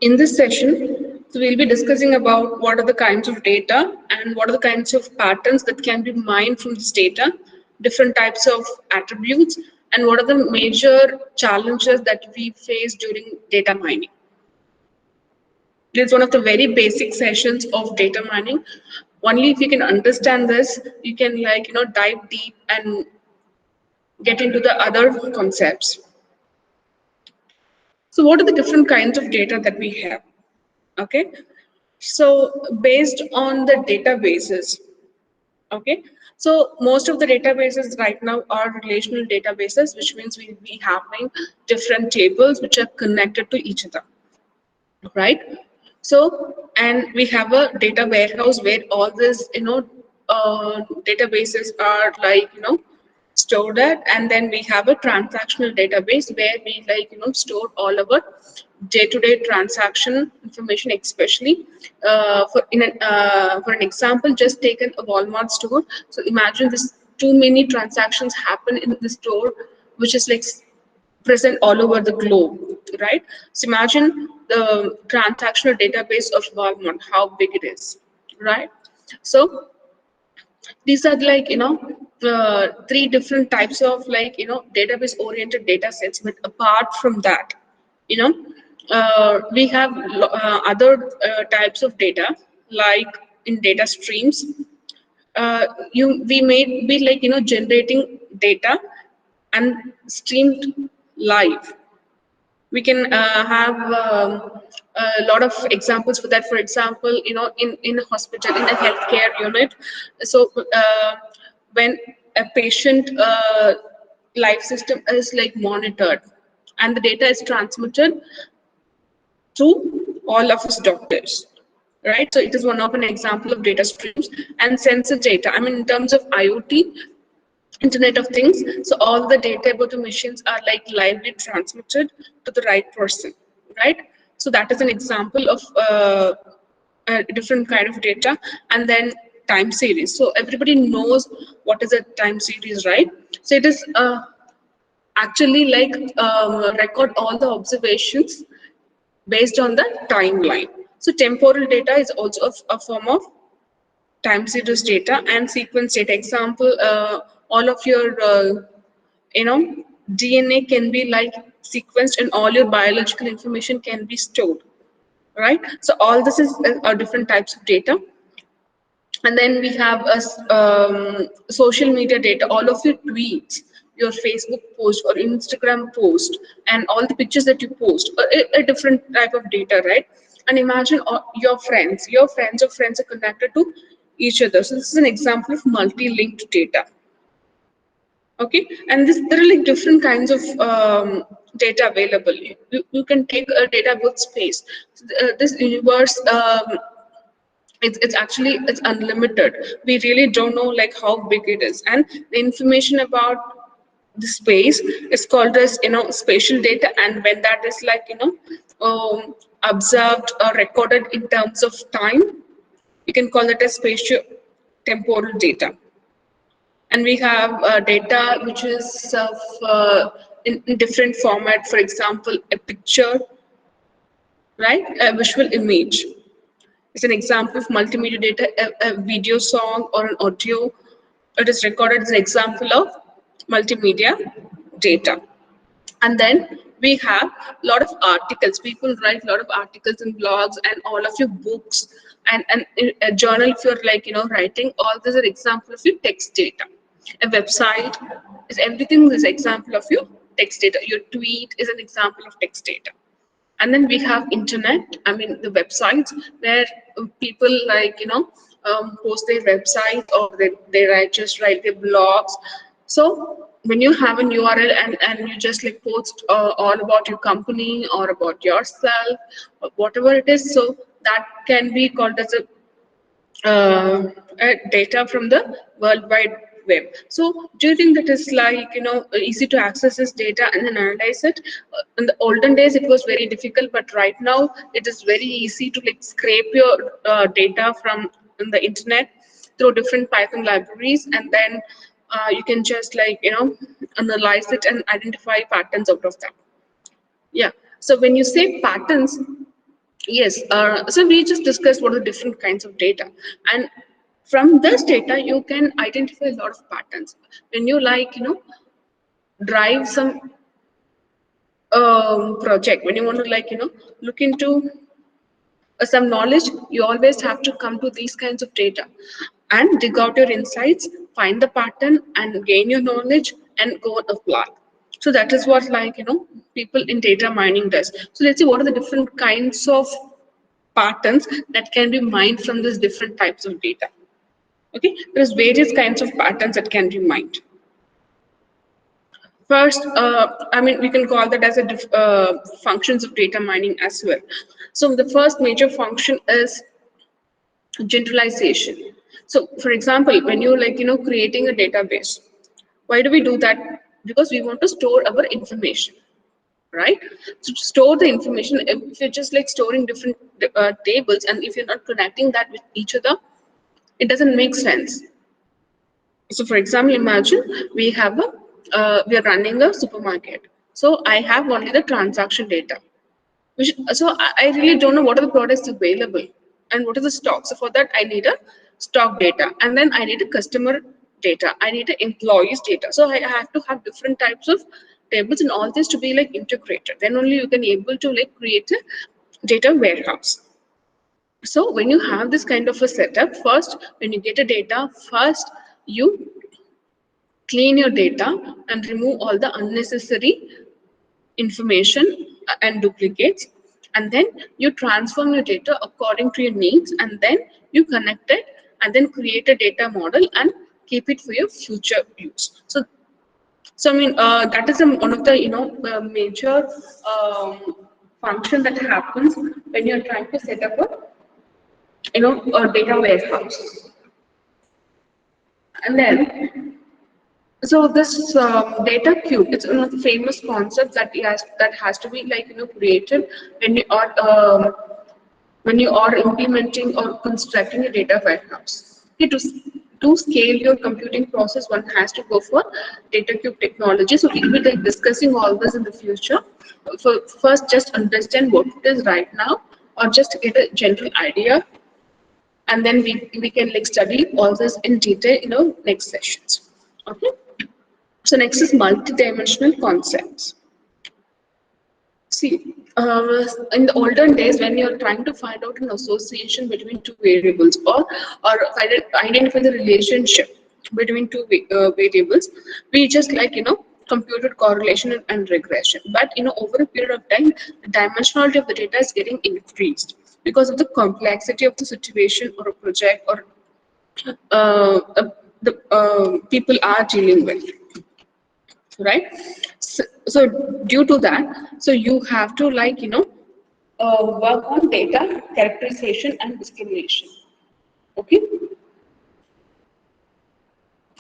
In this session, so we'll be discussing about what are the kinds of data and what are the kinds of patterns that can be mined from this data, different types of attributes, and what are the major challenges that we face during data mining. It's one of the very basic sessions of data mining. Only if you can understand this, you can dive deep and get into the other concepts. So what are the different kinds of data that we have? Okay, so based on the databases, okay, so most of the databases right now are relational databases, which means we'll be having different tables which are connected to each other, right? So, and we have a data warehouse where all this, databases are stored at, and then we have a transactional database where we store all our day-to-day transaction information, especially for an example, just taken a Walmart store. So imagine this too many transactions happen in the store, which is present all over the globe, right? So imagine the transactional database of Walmart, how big it is, right? So these are three different types of database oriented data sets. But apart from that, you know we have other types of data, like in data streams. You We may be generating data and streamed live. We can have a lot of examples for that. For example, in a hospital, in a healthcare unit. So when a patient life system is monitored, and the data is transmitted to all of his doctors, right? So it is one of an example of data streams. And sensor data, I mean, in terms of IoT, Internet of Things, so all the data about the machines are lively transmitted to the right person, right? So that is an example of a different kind of data. And then time series, so everybody knows what is a time series, right? So it is actually record all the observations based on the timeline. So temporal data is also a form of time series data. And sequence data, example, all of your you know DNA can be sequenced, and all your biological information can be stored, right? So all this is are different types of data. And then we have a social media data, all of your tweets, your Facebook post or Instagram post, and all the pictures that you post, a different type of data, right? And imagine your friends are connected to each other. So this is an example of multi-linked data. Okay, and there are different kinds of data available. You can take a data about space. This universe, it's unlimited. We really don't know how big it is, and the information about the space is called as spatial data. And when that is observed or recorded in terms of time, you can call it as spatial temporal data. And we have data which is of in different format. For example, a picture, right? A visual image is an example of multimedia data. A video song or an audio, it is recorded as an example of multimedia data. And then we have a lot of articles. People write a lot of articles and blogs and all of your books, and a journal. If you're writing, all these are example of your text data. A website is everything is example of your text data. Your tweet is an example of text data. And then we have internet, I mean the websites where people post their website, or they write their blogs. So when you have an URL, and you just post all about your company or about yourself or whatever it is, so that can be called as data from the World Wide Web. So do you think that is easy to access this data and then analyze it? In the olden days, it was very difficult, but right now it is very easy to scrape your data from the internet through different Python libraries, and then you can just analyze it and identify patterns out of that. Yeah. So when you say patterns, Yes, so we just discussed what are the different kinds of data, and from this data you can identify a lot of patterns. When you drive some project, when you want to look into some knowledge, you always have to come to these kinds of data and dig out your insights, find the pattern, and gain your knowledge and go and apply. So that is what people in data mining does. So let's see what are the different kinds of patterns that can be mined from these different types of data. Okay, there's various kinds of patterns that can be mined. First, we can call that as a functions of data mining as well. So the first major function is generalization. So for example, when you're creating a database, why do we do that? Because we want to store our information, right? So to store the information, if you're just storing different tables, and if you're not connecting that with each other, it doesn't make sense. So for example, imagine we are running a supermarket. So I have only the transaction data. So I really don't know what are the products available and what is the stock. So for that, I need a stock data, and then I need a customer data. I need a employees data. So I have to have different types of tables and all this to be integrated. Then only you can able to create a data warehouse. So when you have this kind of a setup, first when you get a data, first you clean your data and remove all the unnecessary information and duplicates, and then you transform your data according to your needs, and then you connect it and then create a data model and keep it for your future use. So that is one of the major function that happens when you're trying to set up a data warehouse. And then so this data cube, it's one of the famous concepts that has to be created when you are implementing or constructing a data warehouse. Okay, to scale your computing process, one has to go for data cube technology. So we'll be discussing all this in the future. First, just understand what it is right now, or just get a general idea, and then we can study all this in detail next sessions. Okay. So next is multidimensional concepts. See, in the olden days, when you're trying to find out an association between two variables, or identify the relationship between two variables, we just computed correlation and regression. But over a period of time, the dimensionality of the data is getting increased because of the complexity of the situation or a project, or the people are dealing with, right? So due to that, so you have to work on data characterization and discrimination. Okay,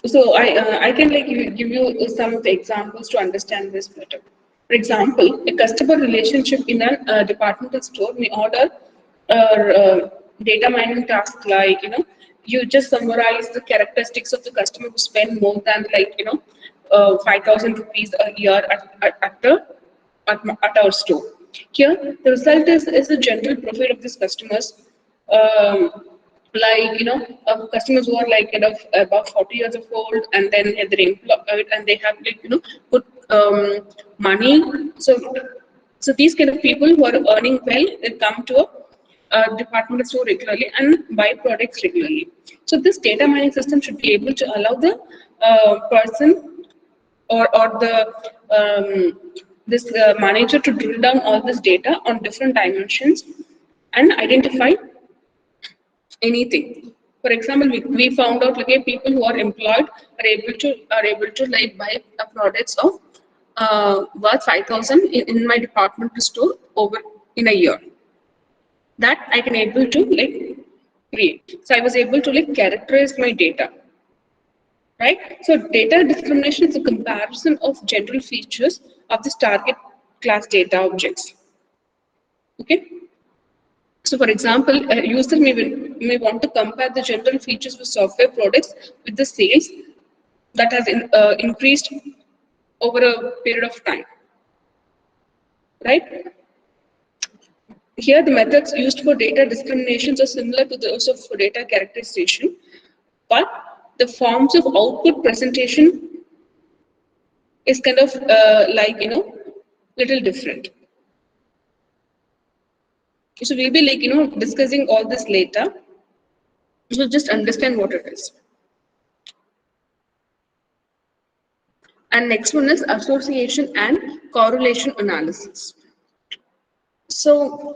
so I can give you some of the examples to understand this better. For example, a customer relationship in a departmental store may order a data mining task, you just summarize the characteristics of the customer who spend more than 5,000 rupees a year at our store. Here, the result is a general profile of these customers. Um, Customers who are about 40 years of old, and then they're employed, and they have good money. So these kind of people who are earning well, they come to a department store regularly and buy products regularly. So this data mining system should be able to allow the person, or the this manager, to drill down all this data on different dimensions and identify anything. For example, we found out people who are employed are able to buy products of worth 5,000 in my departmental store over in a year. That I can able to create. So I was able to characterize my data. Right? So data discrimination is a comparison of general features of this target class data objects. Okay. So for example, a user may want to compare the general features of software products with the sales that has increased over a period of time. Right? Here, the methods used for data discriminations are similar to those of data characterization, but the forms of output presentation is kind of little different. So we'll be discussing all this later. So just understand what it is. And next one is association and correlation analysis. So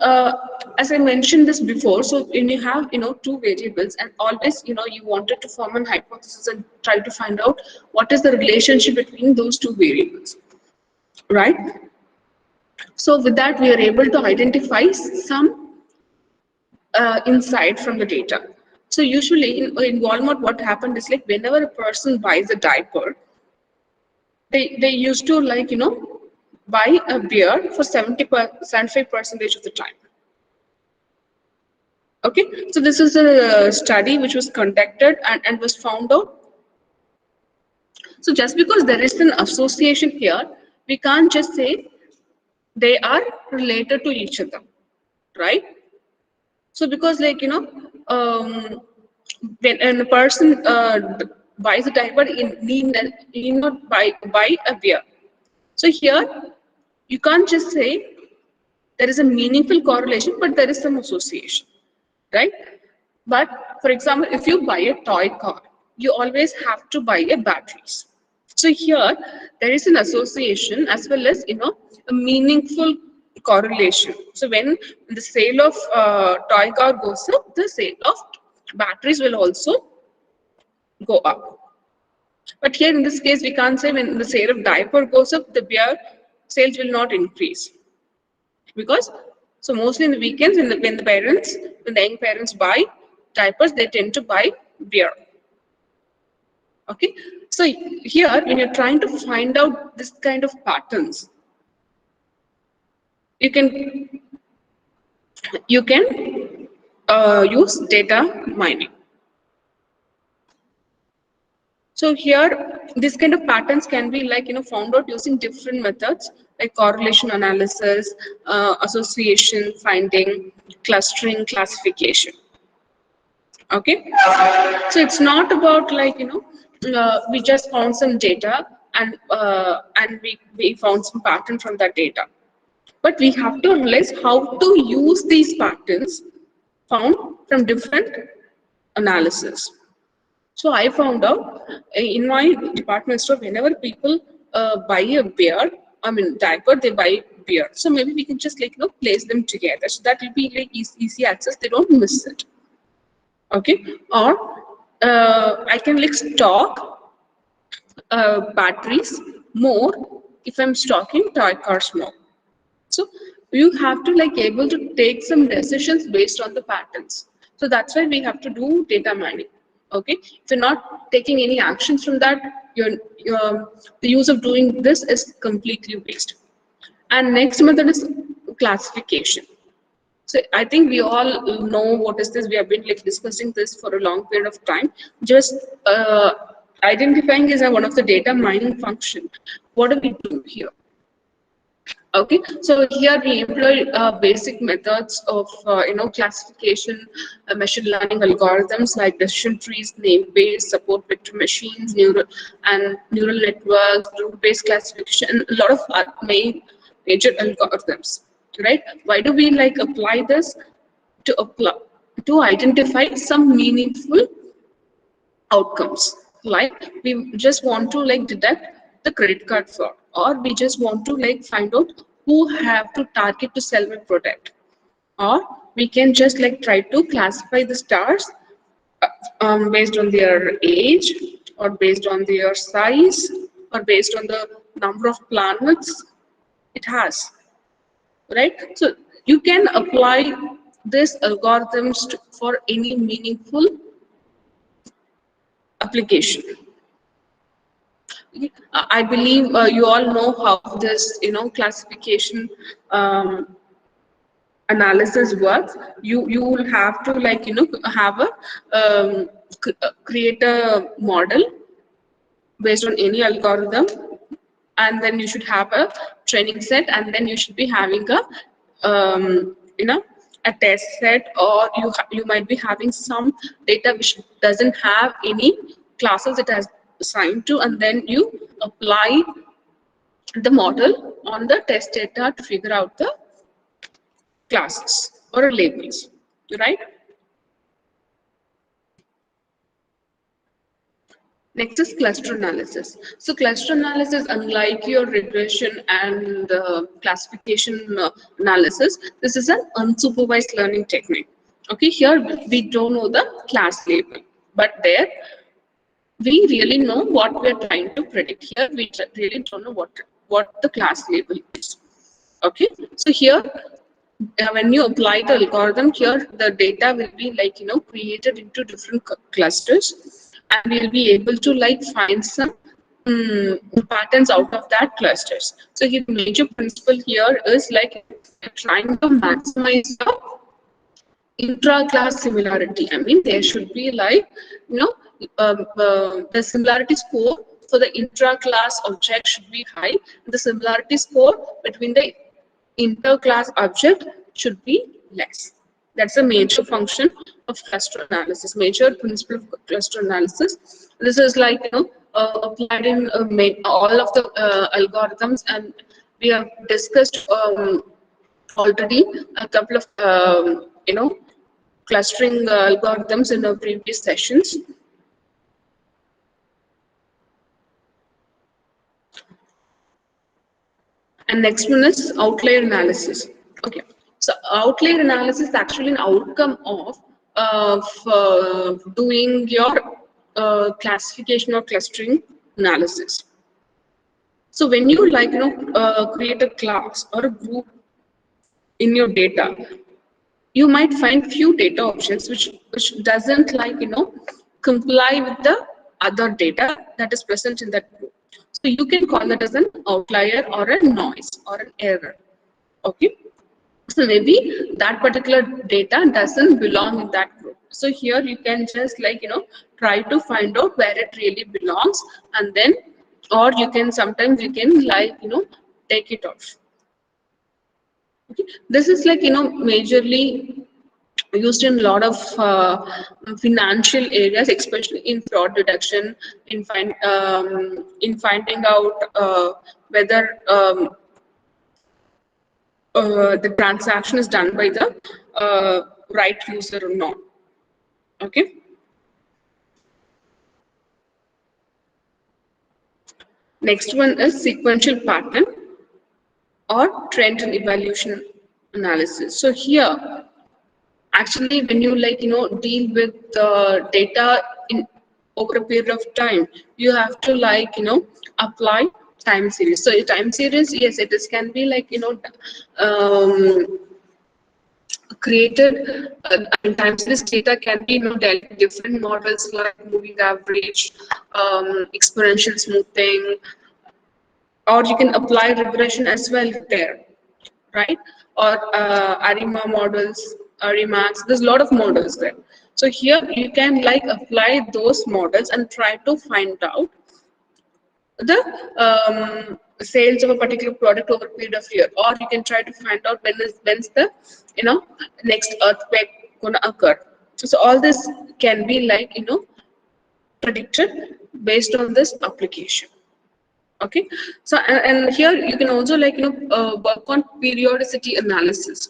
as I mentioned this before, so when you have two variables and always you wanted to form an hypothesis and try to find out what is the relationship between those two variables, right? So with that we are able to identify some insight from the data. So usually in Walmart, what happened is like whenever a person buys a diaper, they used to buy a beer for 75% of the time. Okay, so this is a study which was conducted and was found out. So just because there is an association here, we can't just say they are related to each other, right? So because when a person buys a diaper, need not buy a beer. So here you can't just say there is a meaningful correlation, but there is some association, right? But for example, if you buy a toy car, you always have to buy a batteries. So here there is an association as well as a meaningful correlation. So when the sale of toy car goes up, the sale of batteries will also go up. But here in this case, we can't say when the sale of diaper goes up, the beer sales will not increase. Because so mostly in the weekends when the young parents buy diapers, they tend to buy beer. Okay, so here when you're trying to find out this kind of patterns, you can use data mining. So here, this kind of patterns can be found out using different methods like correlation analysis, association finding, clustering, classification. Okay, so it's not about we just found some data and we found some pattern from that data, but we have to analyze how to use these patterns found from different analysis. So I found out in my department store, whenever people buy a beer, diaper, they buy beer. So maybe we can just place them together. So that will be easy access. They don't miss it. Okay, or I can stock batteries more if I'm stocking toy cars more. So you have to able to take some decisions based on the patterns. So that's why we have to do data mining. Okay, if you're not taking any actions from that, the use of doing this is completely waste. And next method is classification. So I think we all know what is this. We have been discussing this for a long period of time. Just identifying is one of the data mining function. What do we do here? Okay, so here we employ basic methods of classification, machine learning algorithms like decision trees, name-based, support vector machines, neural networks, rule-based classification, and a lot of major algorithms. Right? Why do we apply this? To identify some meaningful outcomes. Like we just want to deduct the credit card fraud, or we just want to find out who have to target to sell my product, or we can just try to classify the stars based on their age, or based on their size, or based on the number of planets it has, right? So you can apply this algorithms for any meaningful application. I believe you all know how this, classification analysis works. You will have to have a create a model based on any algorithm, and then you should have a training set, and then you should be having a a test set, or you might be having some data which doesn't have any classes it has assigned to, and then you apply the model on the test data to figure out the classes or labels, right? Next is cluster analysis. So cluster analysis, unlike your regression and classification analysis, this is an unsupervised learning technique. Okay, here we don't know the class label, but there we really know what we're trying to predict. Here we really don't know what the class label is. Okay, so here when you apply the algorithm, here the data will be like created into different clusters, and we'll be able to like find some patterns out of that clusters. So the major principle here is like trying to maximize the intra-class similarity. I mean, there should be like the similarity score for the intra-class object should be high. The similarity score between the inter-class object should be less. That's a major function of cluster analysis, major principle of cluster analysis. This is like applied in all of the algorithms, and we have discussed already a couple of clustering algorithms in our previous sessions. And next one is outlier analysis. Okay, so outlier analysis is actually an outcome of doing your classification or clustering analysis. So when you like create a class or a group in your data, you might find few data objects which doesn't like comply with the other data that is present in that group. So you can call that as an outlier or a noise or an error. Okay, so maybe that particular data doesn't belong in that group. So here you can just like try to find out where it really belongs, and then or you can sometimes you can like take it off. Okay, this is like majorly used in a lot of financial areas, especially in fraud detection, in finding out whether the transaction is done by the right user or not. Okay. Next one is sequential pattern or trend and evaluation analysis. So here, actually, when you like deal with data in over a period of time, you have to like apply time series. So a time series, yes, it is can be like created. Time series data can be dealt with different models like moving average, exponential smoothing, or you can apply regression as well there, right? Or ARIMA models, ARIMAX. There's a lot of models there. So here you can like apply those models and try to find out the sales of a particular product over a period of year, or you can try to find out when's the next earthquake gonna occur. So all this can be like predicted based on this application. Okay, so and here you can also like work on periodicity analysis.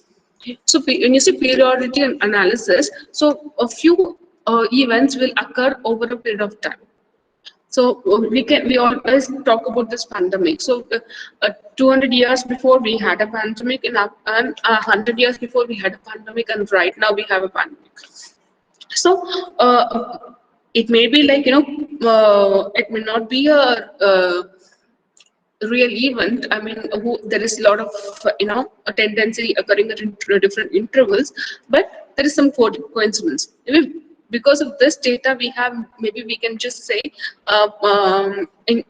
So when you say periodicity analysis, so a few events will occur over a period of time. So we always talk about this pandemic. So 200 years before we had a pandemic, and 100 years before we had a pandemic, and right now we have a pandemic. So it may be like it may not be a real event. I mean, there is a lot of a tendency occurring at different intervals, but there is some coincidence. Because of this data we have, maybe we can just say in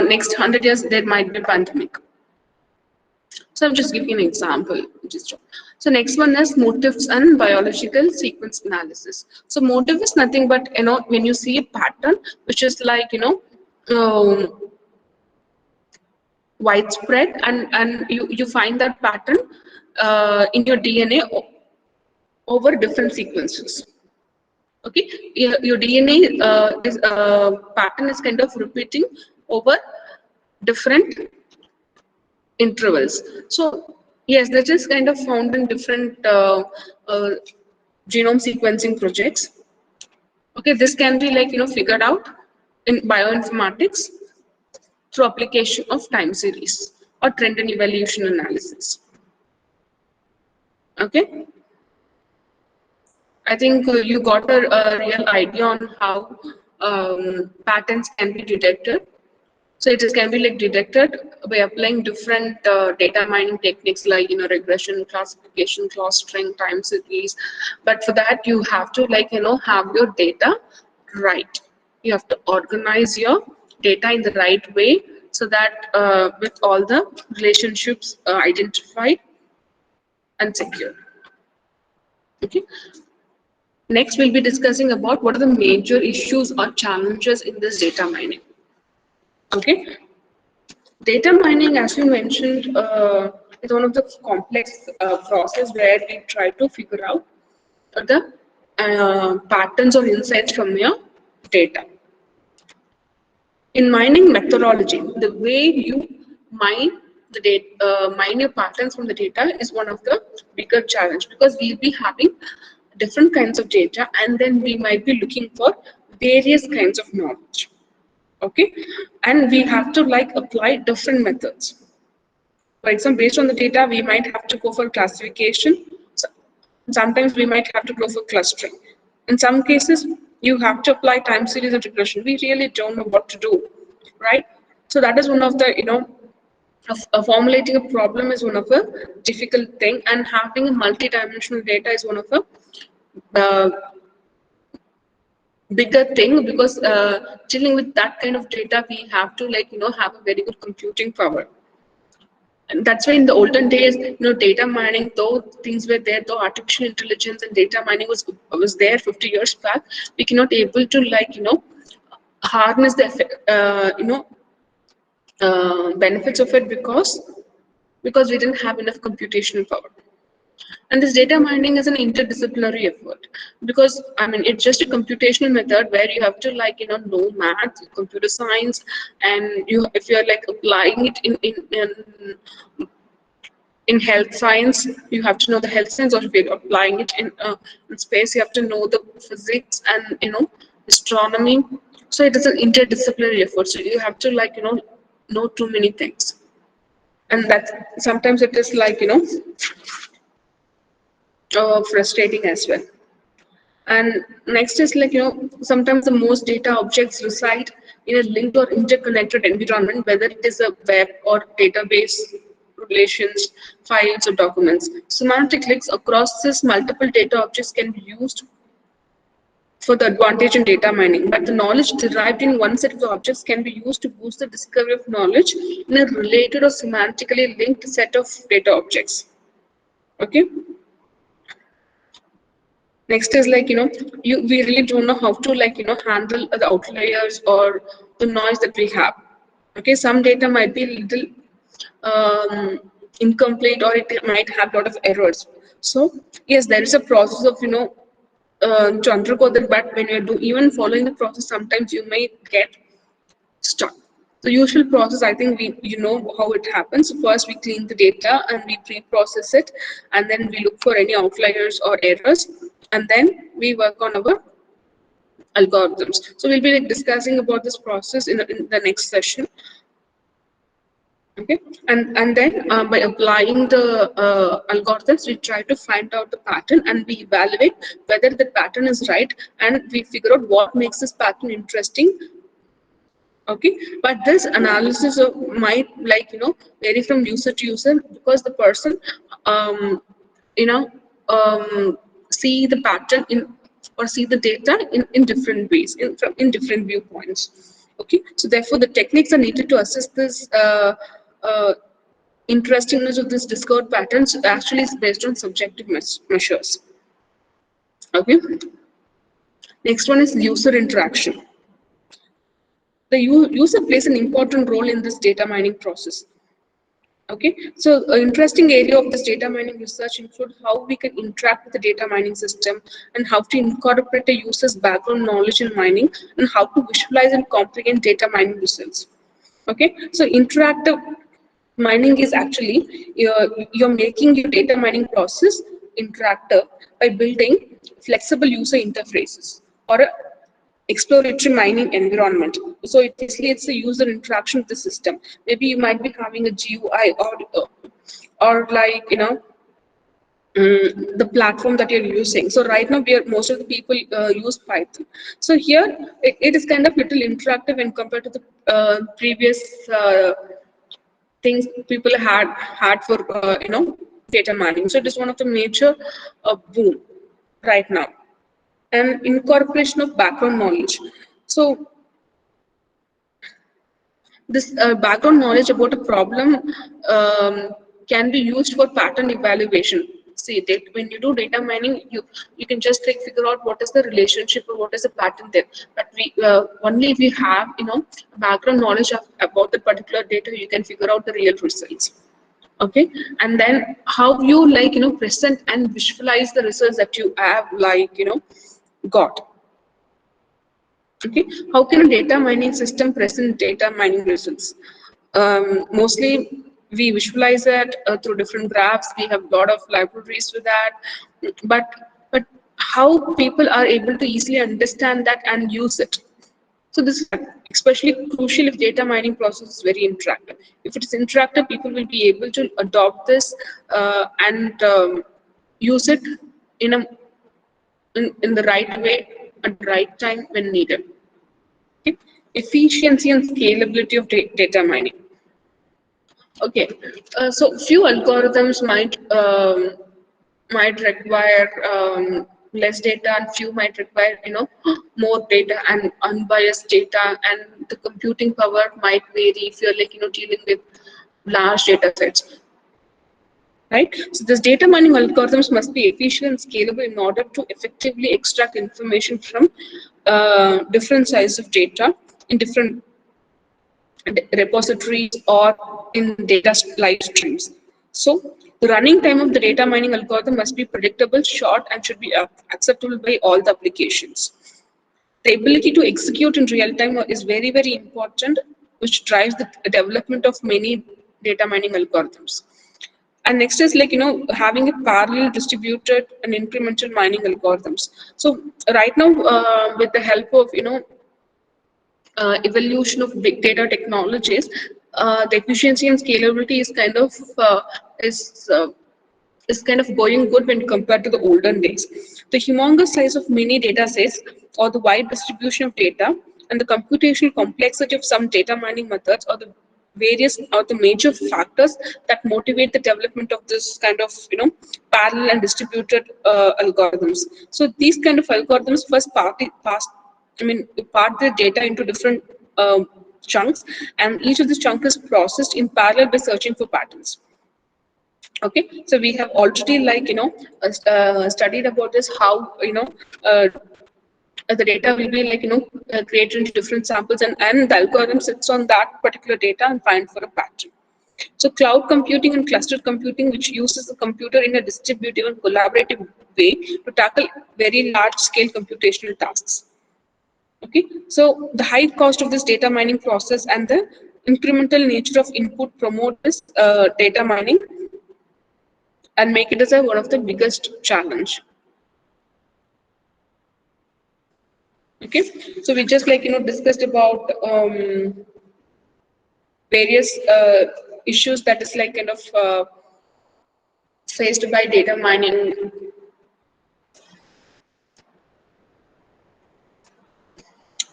next 100 years there might be a pandemic. So I'm just giving an example. So next one is motifs and biological sequence analysis. So motive is nothing but when you see a pattern which is like widespread, and you find that pattern in your DNA over different sequences. Okay, your DNA is pattern is kind of repeating over different intervals. So yes, that is kind of found in different genome sequencing projects. Okay, this can be like figured out in bioinformatics through application of time series or trend and evolution analysis. Okay, I think you got a real idea on how patterns can be detected. So it can be like detected by applying different data mining techniques like regression, classification, clustering, time series. But for that you have to have your data right. You have to organize your data in the right way so that with all the relationships identified and secure. Okay. Next, we'll be discussing about what are the major issues or challenges in this data mining. Okay. Data mining, as you mentioned, is one of the complex process where we try to figure out the patterns or insights from your data. In mining methodology, the way you mine the data, mine your patterns from the data is one of the bigger challenge, because we'll be having different kinds of data, and then we might be looking for various kinds of knowledge. Okay, and we have to apply different methods. For example, based on the data, we might have to go for classification. Sometimes we might have to go for clustering. In some cases, you have to apply time series and regression. We really don't know what to do, right? So that is one of the, formulating a problem is one of the difficult thing, and having a multi-dimensional data is one of the bigger thing, because dealing with that kind of data, we have to have a very good computing power. And that's why in the olden days, data mining, though things were there, though artificial intelligence and data mining was there 50 years back, we cannot able to harness the benefits of it, because we didn't have enough computational power. And this data mining is an interdisciplinary effort, because it's just a computational method where you have to know math, computer science, and if you're applying it in health science, you have to know the health science, or if you're applying it in space, you have to know the physics and astronomy. So it is an interdisciplinary effort. So you have to know too many things, and that sometimes it is frustrating as well. And next is sometimes the most data objects reside in a linked or interconnected environment, whether it is a web or database relations, files or documents. Semantic links across these multiple data objects can be used for the advantage in data mining, but the knowledge derived in one set of the objects can be used to boost the discovery of knowledge in a related or semantically linked set of data objects. Okay. Next is we really don't know how to handle the outliers or the noise that we have. Okay, some data might be little incomplete, or it might have a lot of errors. So yes, there is a process of to undergo that, but when you even following the process, sometimes you may get stuck. The usual process, I think you know how it happens. First, we clean the data and we pre-process it, and then we look for any outliers or errors, and then we work on our algorithms. So we'll be discussing about this process in the next session. Okay, and then by applying the algorithms, we try to find out the pattern, and we evaluate whether the pattern is right, and we figure out what makes this pattern interesting. Okay, but this analysis might vary from user to user, because the person you know see the pattern in, or see the data in different ways, in different viewpoints. Okay, so therefore the techniques are needed to assess this interestingness of this discovered patterns actually is based on subjective measures. Okay, next one is user interaction. The user plays an important role in this data mining process. Okay, so an interesting area of this data mining research include how we can interact with the data mining system and how to incorporate a user's background knowledge in mining and how to visualize and comprehend data mining results. Okay, so interactive mining is actually you're making your data mining process interactive by building flexible user interfaces or a exploratory mining environment. So it facilitates the user interaction with the system. Maybe you might be having a GUI or like the platform that you're using. So right now, most of the people use Python. So here it is kind of little interactive when compared to the previous things people had for data mining. So it is one of the major boom right now. And incorporation of background knowledge. So this background knowledge about a problem can be used for pattern evaluation. See that when you do data mining, you can just like figure out what is the relationship or what is the pattern there. But we only if we have background knowledge about the particular data, you can figure out the real results. Okay, and then how you present and visualize the results that you have got. Okay, how can a data mining system present data mining results? Mostly we visualize it through different graphs. We have a lot of libraries for that, but how people are able to easily understand that and use it. So this is especially crucial if data mining process is very interactive. If it is interactive, people will be able to adopt this and use it in a in the right way at the right time when needed. Okay. Efficiency and scalability of data mining. Okay, so few algorithms might require less data, and few might require more data and unbiased data, and the computing power might vary if you're dealing with large data sets. Right? So this data mining algorithms must be efficient and scalable in order to effectively extract information from different sizes of data in different repositories or in data live streams. So the running time of the data mining algorithm must be predictable, short, and should be acceptable by all the applications. The ability to execute in real time is very, very important, which drives the development of many data mining algorithms. And next is having a parallel distributed and incremental mining algorithms. So right now, with the help of evolution of big data technologies, the efficiency and scalability is is kind of going good when compared to the olden days. The humongous size of many data sets or the wide distribution of data and the computational complexity of some data mining methods are the major factors that motivate the development of this kind of parallel and distributed algorithms. So these kind of algorithms part the data into different chunks, and each of these chunks is processed in parallel by searching for patterns. Okay, so we have already studied about this, how uh, the data will be created into different samples, and the algorithm sits on that particular data and find for a pattern. So cloud computing and clustered computing, which uses the computer in a distributed and collaborative way to tackle very large scale computational tasks. Okay, so the high cost of this data mining process and the incremental nature of input promote this data mining and make it as one of the biggest challenge. Okay, so we just discussed about various issues that is faced by data mining.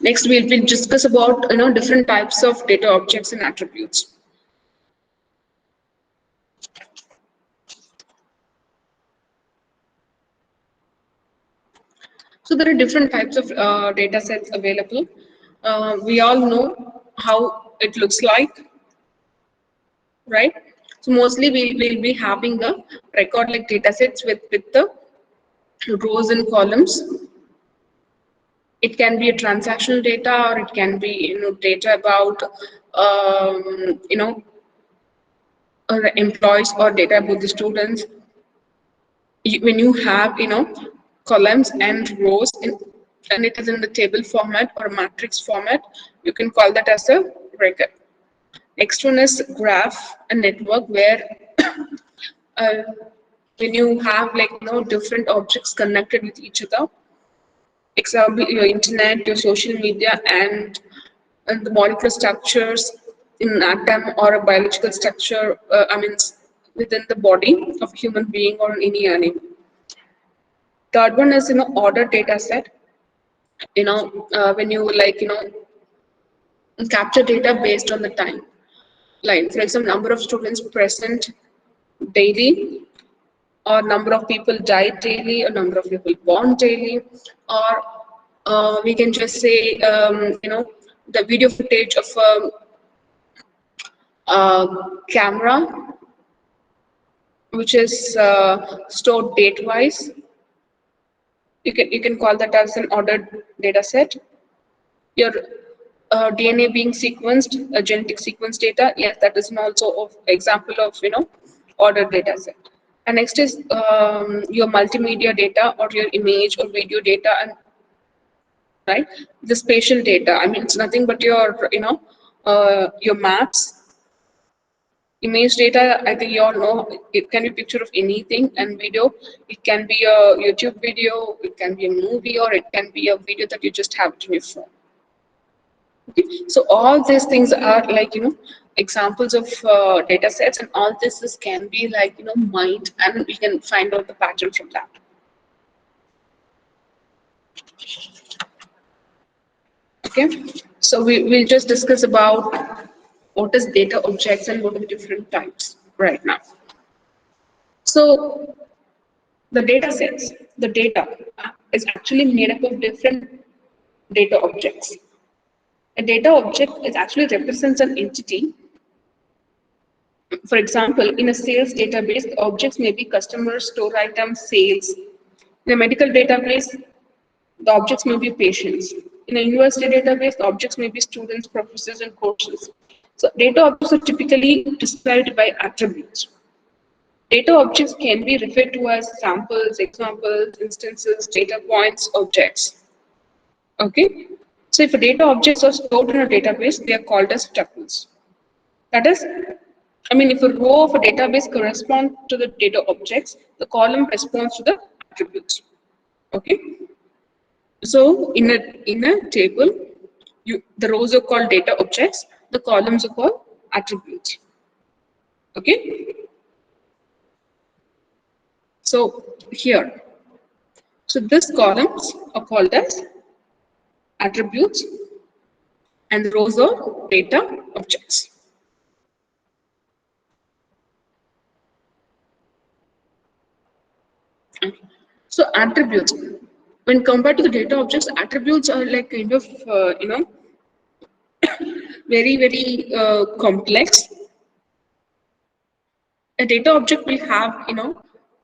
Next, we'll discuss about different types of data objects and attributes. So there are different types of data sets available. We all know how it looks like, right? So mostly we'll be having the record like data sets with the rows and columns. It can be a transactional data, or it can be data about or the employees or data about the students. When you have columns and rows and it is in the table format or matrix format, you can call that as a record. Next one is graph, a network where uh, when you have different objects connected with each other, example your internet, your social media, and the molecular structures in an atom or a biological structure, within the body of a human being or any animal. Third one is order data set. When you capture data based on the time line. For example, number of students present daily, or number of people died daily, or number of people born daily, or we can just say the video footage of a camera which is stored date wise. You can call that as an ordered data set. Your DNA being sequenced, genetic sequence data, yes, that is also of example of ordered data set. And next is your multimedia data or your image or video data, and right, the spatial data. I mean, it's nothing but your maps. Image data, I think you all know, it can be a picture of anything, and video, it can be a YouTube video, it can be a movie, or it can be a video that you just have it in your phone. Okay. So all these things are examples of data sets, and all this can be mined, and we can find out the pattern from that. Okay, so we'll just discuss about what is data objects and what are the different types right now. So the data sets, the data is actually made up of different data objects. A data object is actually represents an entity. For example, in a sales database, the objects may be customers, store items, sales. In a medical database, the objects may be patients. In a university database, the objects may be students, professors, and courses. So data objects are typically described by attributes. Data objects can be referred to as samples, examples, instances, data points, objects. Okay? So if data objects are stored in a database, they are called as tuples. That is, if a row of a database corresponds to the data objects, the column corresponds to the attributes. Okay? So in a table, the rows are called data objects, the columns are called attributes. Okay? So here, so these columns are called as attributes, and the rows are data objects. Okay. So attributes, when compared to the data objects, attributes are like kind of very very complex. A data object will have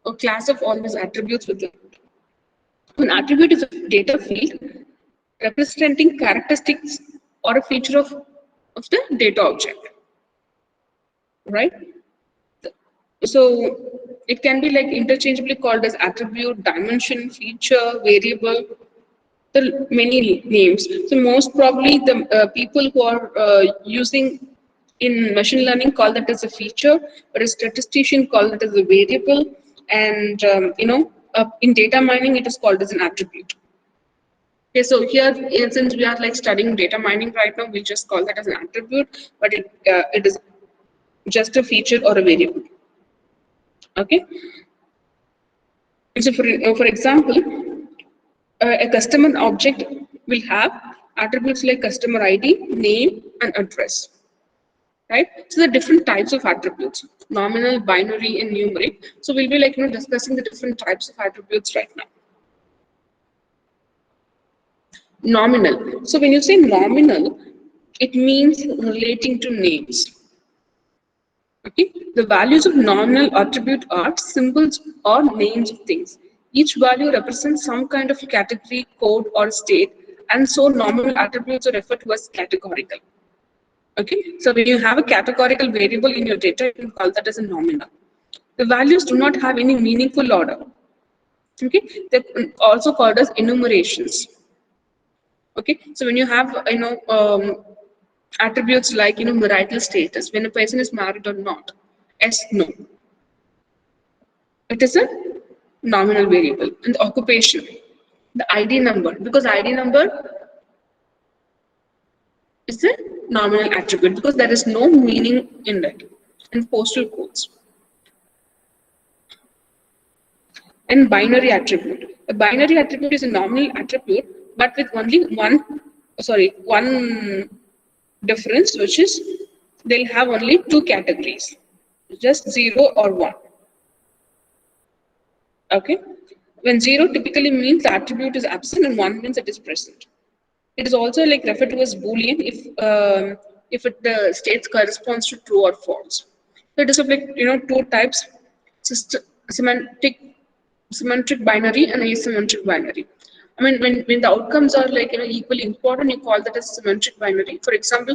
a class of all these attributes within it. An attribute is a data field representing characteristics or a feature of the data object, right? So it can be like interchangeably called as attribute, dimension, feature, variable. There are many names. So most probably the people who are using in machine learning call that as a feature, but a statistician call it as a variable, and in data mining it is called as an attribute. Okay, so here since we are studying data mining right now, we just call that as an attribute, but it is just a feature or a variable. Okay. So for example, a customer object will have attributes like customer ID, name, and address. Right? So the different types of attributes: nominal, binary, and numeric. So we'll be discussing the different types of attributes right now. Nominal. So when you say nominal, it means relating to names. Okay, the values of nominal attribute are symbols or names of things. Each value represents some kind of category, code, or state, and so nominal attributes are referred to as categorical. Okay, so when you have a categorical variable in your data, you can call that as a nominal. The values do not have any meaningful order. Okay, they're also called as enumerations. Okay, so when you have attributes like marital status, when a person is married or not, yes, no, it is a nominal variable. And the occupation, the ID number, because ID number is a nominal attribute because there is no meaning in it. And postal codes and binary attribute. A binary attribute is a nominal attribute, but with only one difference, which is they'll have only two categories, just 0 or 1. Okay, when 0 typically means the attribute is absent and 1 means it is present. It is also like referred to as Boolean if the states corresponds to true or false. So it is of like two types: semantic symmetric binary and asymmetric binary. I mean, when the outcomes are like equally important, you call that as symmetric binary. For example,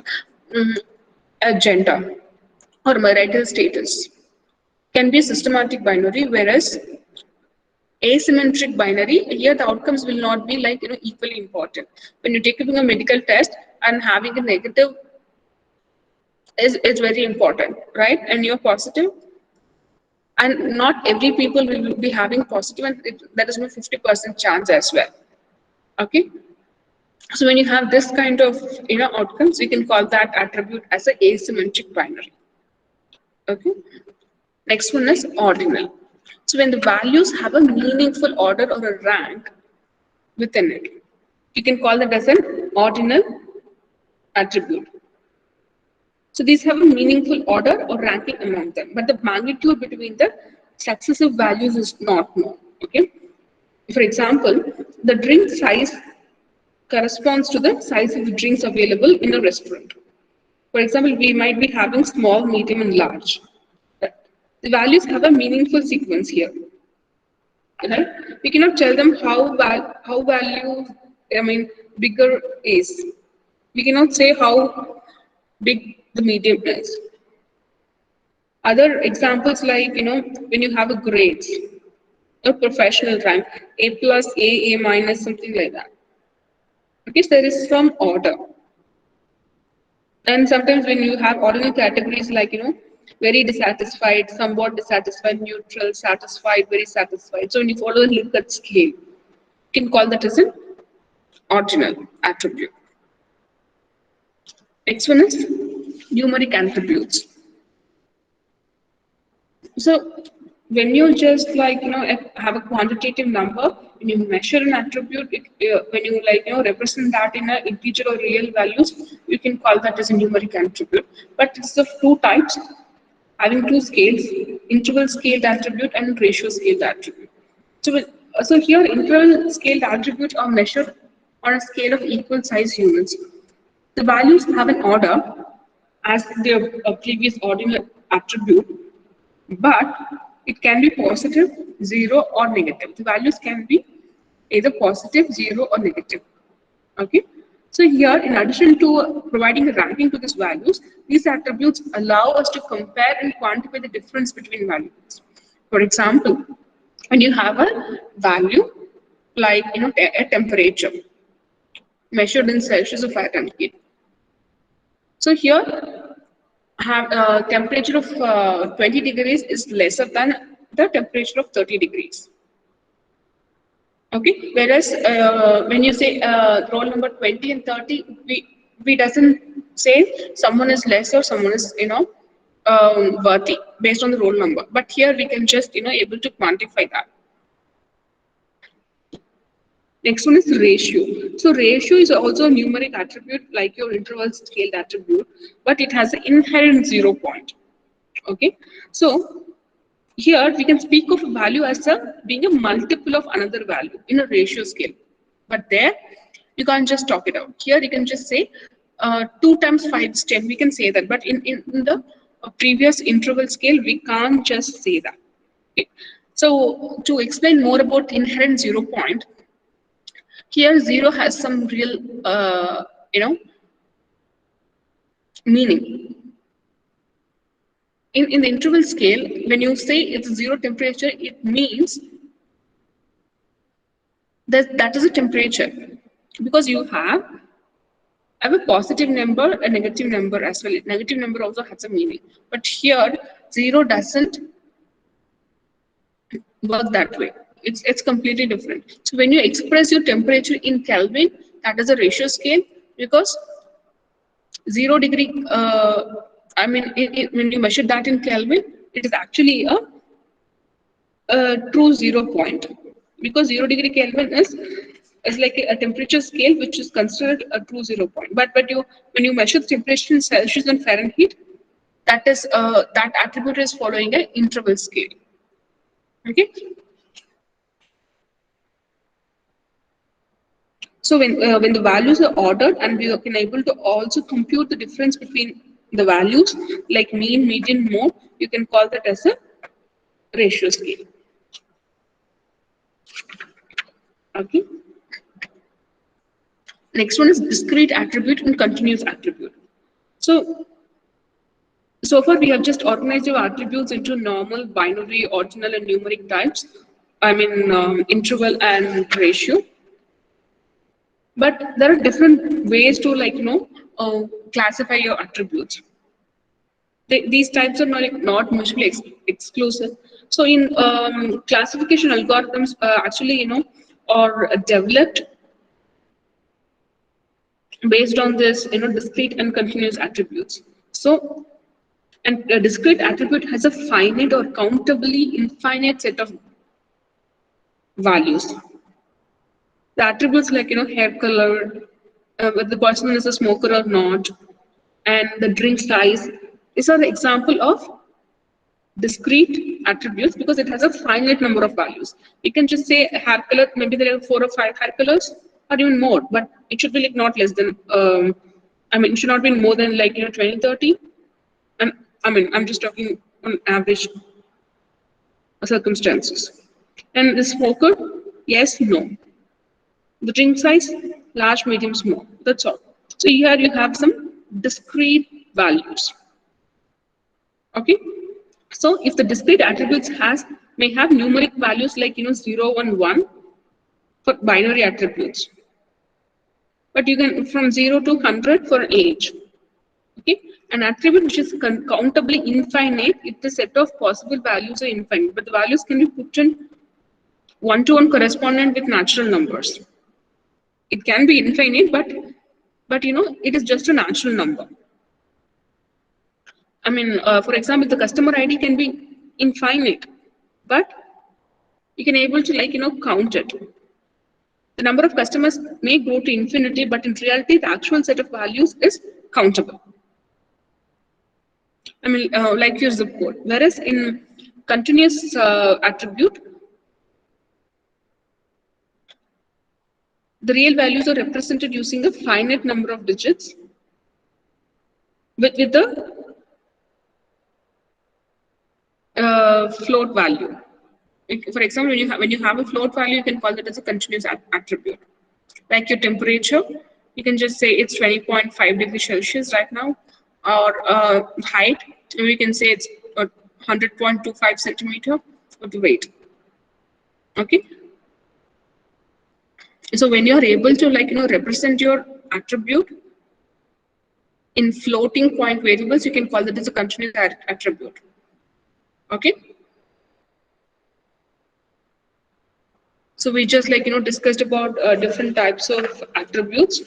a gender or marital status can be a systematic binary, whereas asymmetric binary, here the outcomes will not be like equally important. When you're taking a medical test and having a negative is very important, right? And you're positive, and not every people will be having positive, and there is no 50% chance as well. Okay, so when you have this kind of outcomes, you can call that attribute as a asymmetric binary. Okay, next one is ordinal. So when the values have a meaningful order or a rank within it, you can call that as an ordinal attribute. So these have a meaningful order or ranking among them, but the magnitude between the successive values is not known. Okay, for example, the drink size corresponds to the size of the drinks available in a restaurant. For example, we might be having small, medium, and large. The values have a meaningful sequence here. Right? We cannot tell them how value, bigger is. We cannot say how big the medium is. Other examples like, when you have a grades, a professional rank, A plus, A minus, something like that. Okay, so there is some order. And sometimes when you have ordinal categories like, very dissatisfied, somewhat dissatisfied, neutral, satisfied, very satisfied. So when you follow the Likert scale, you can call that as an ordinal attribute. Next one is numeric attributes. So when you just like have a quantitative number, when you measure an attribute, when you represent that in an integer or real values, you can call that as a numeric attribute. But it's of two types, having two scales: interval scaled attribute and ratio scaled attribute. So here interval scaled attributes are measured on a scale of equal size units. The values have an order as their previous ordinal attribute, but it can be positive, 0, or negative. The values can be either positive, 0, or negative. Okay. So here, in addition to providing a ranking to these values, these attributes allow us to compare and quantify the difference between values. For example, when you have a value like a temperature measured in Celsius or Fahrenheit. So here, have a temperature of 20 degrees is lesser than the temperature of 30 degrees. Okay, whereas when you say roll number 20 and 30, we doesn't say someone is less or someone is worthy based on the roll number. But here we can just able to quantify that. Next one is ratio. So ratio is also a numeric attribute like your interval scaled attribute, but it has an inherent 0 point. Okay, so here we can speak of a value as being a multiple of another value in a ratio scale. But there you can't just talk it out. Here you can just say 2 times 5 is 10. We can say that, but in the previous interval scale we can't just say that. Okay. So to explain more about inherent 0 point, here 0 has some real Meaning, in the interval scale, when you say it's zero temperature, it means that is a temperature, because you have a positive number, a negative number as well. Negative number also has a meaning, but here zero doesn't work that way. It's completely different. So when you express your temperature in Kelvin, that is a ratio scale, because 0 degree. I mean, when you measure that in Kelvin, it is actually a true 0 point, because 0 degree Kelvin is like a temperature scale which is considered a true 0 point. But you when you measure the temperature in Celsius and Fahrenheit, that attribute is following an interval scale. Okay. So when the values are ordered, and we can able to also compute the difference between the values like mean, median, mode, you can call that as a ratio scale. Okay. Next one is discrete attribute and continuous attribute. So far we have just organized our attributes into normal, binary, ordinal, and numeric types. I mean interval and ratio. But there are different ways to classify your attributes. These types are not mutually exclusive. So in classification algorithms, actually are developed based on this discrete and continuous attributes. So, and a discrete attribute has a finite or countably infinite set of values. The attributes like hair color, whether the person is a smoker or not, and the drink size. These are the example of discrete attributes because it has a finite number of values. You can just say hair color, maybe there are 4 or 5 hair colors or even more, but it should be like not less than, I mean, it should not be more than 20, 30. And I mean, I'm just talking on average circumstances. And the smoker, yes, no. The drink size, large, medium, small. That's all. So here you have some discrete values. Okay. So if the discrete attributes may have numeric values like 0 and 1 for binary attributes, but you can from 0 to 100 for age. Okay, an attribute which is countably infinite if the set of possible values are infinite, but the values can be put in one-to-one correspondent with natural numbers. It can be infinite, but it is just a natural number. I mean, for example, the customer ID can be infinite, but you can able to count it. The number of customers may go to infinity, but in reality, the actual set of values is countable. I mean, like your zip code. Whereas in continuous attribute, the real values are represented using a finite number of digits with the float value. For example, when you have a float value, you can call that as a continuous attribute. Like your temperature, you can just say it's 20.5 degrees Celsius right now, or height, we can say it's 100.25 centimeter of the weight. Okay. So when you are able to represent your attribute in floating point variables, you can call that as a continuous attribute. Okay. So we just discussed about different types of attributes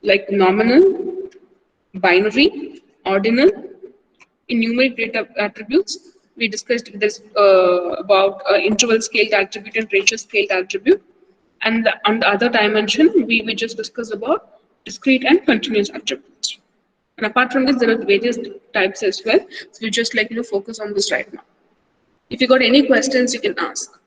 like nominal, binary, ordinal. In numeric data attributes, we discussed this about interval scaled attribute and ratio scaled attribute. And on the other dimension, we just discussed about discrete and continuous attributes. And apart from this, there are various types as well. So we just focus on this right now. If you got any questions, you can ask.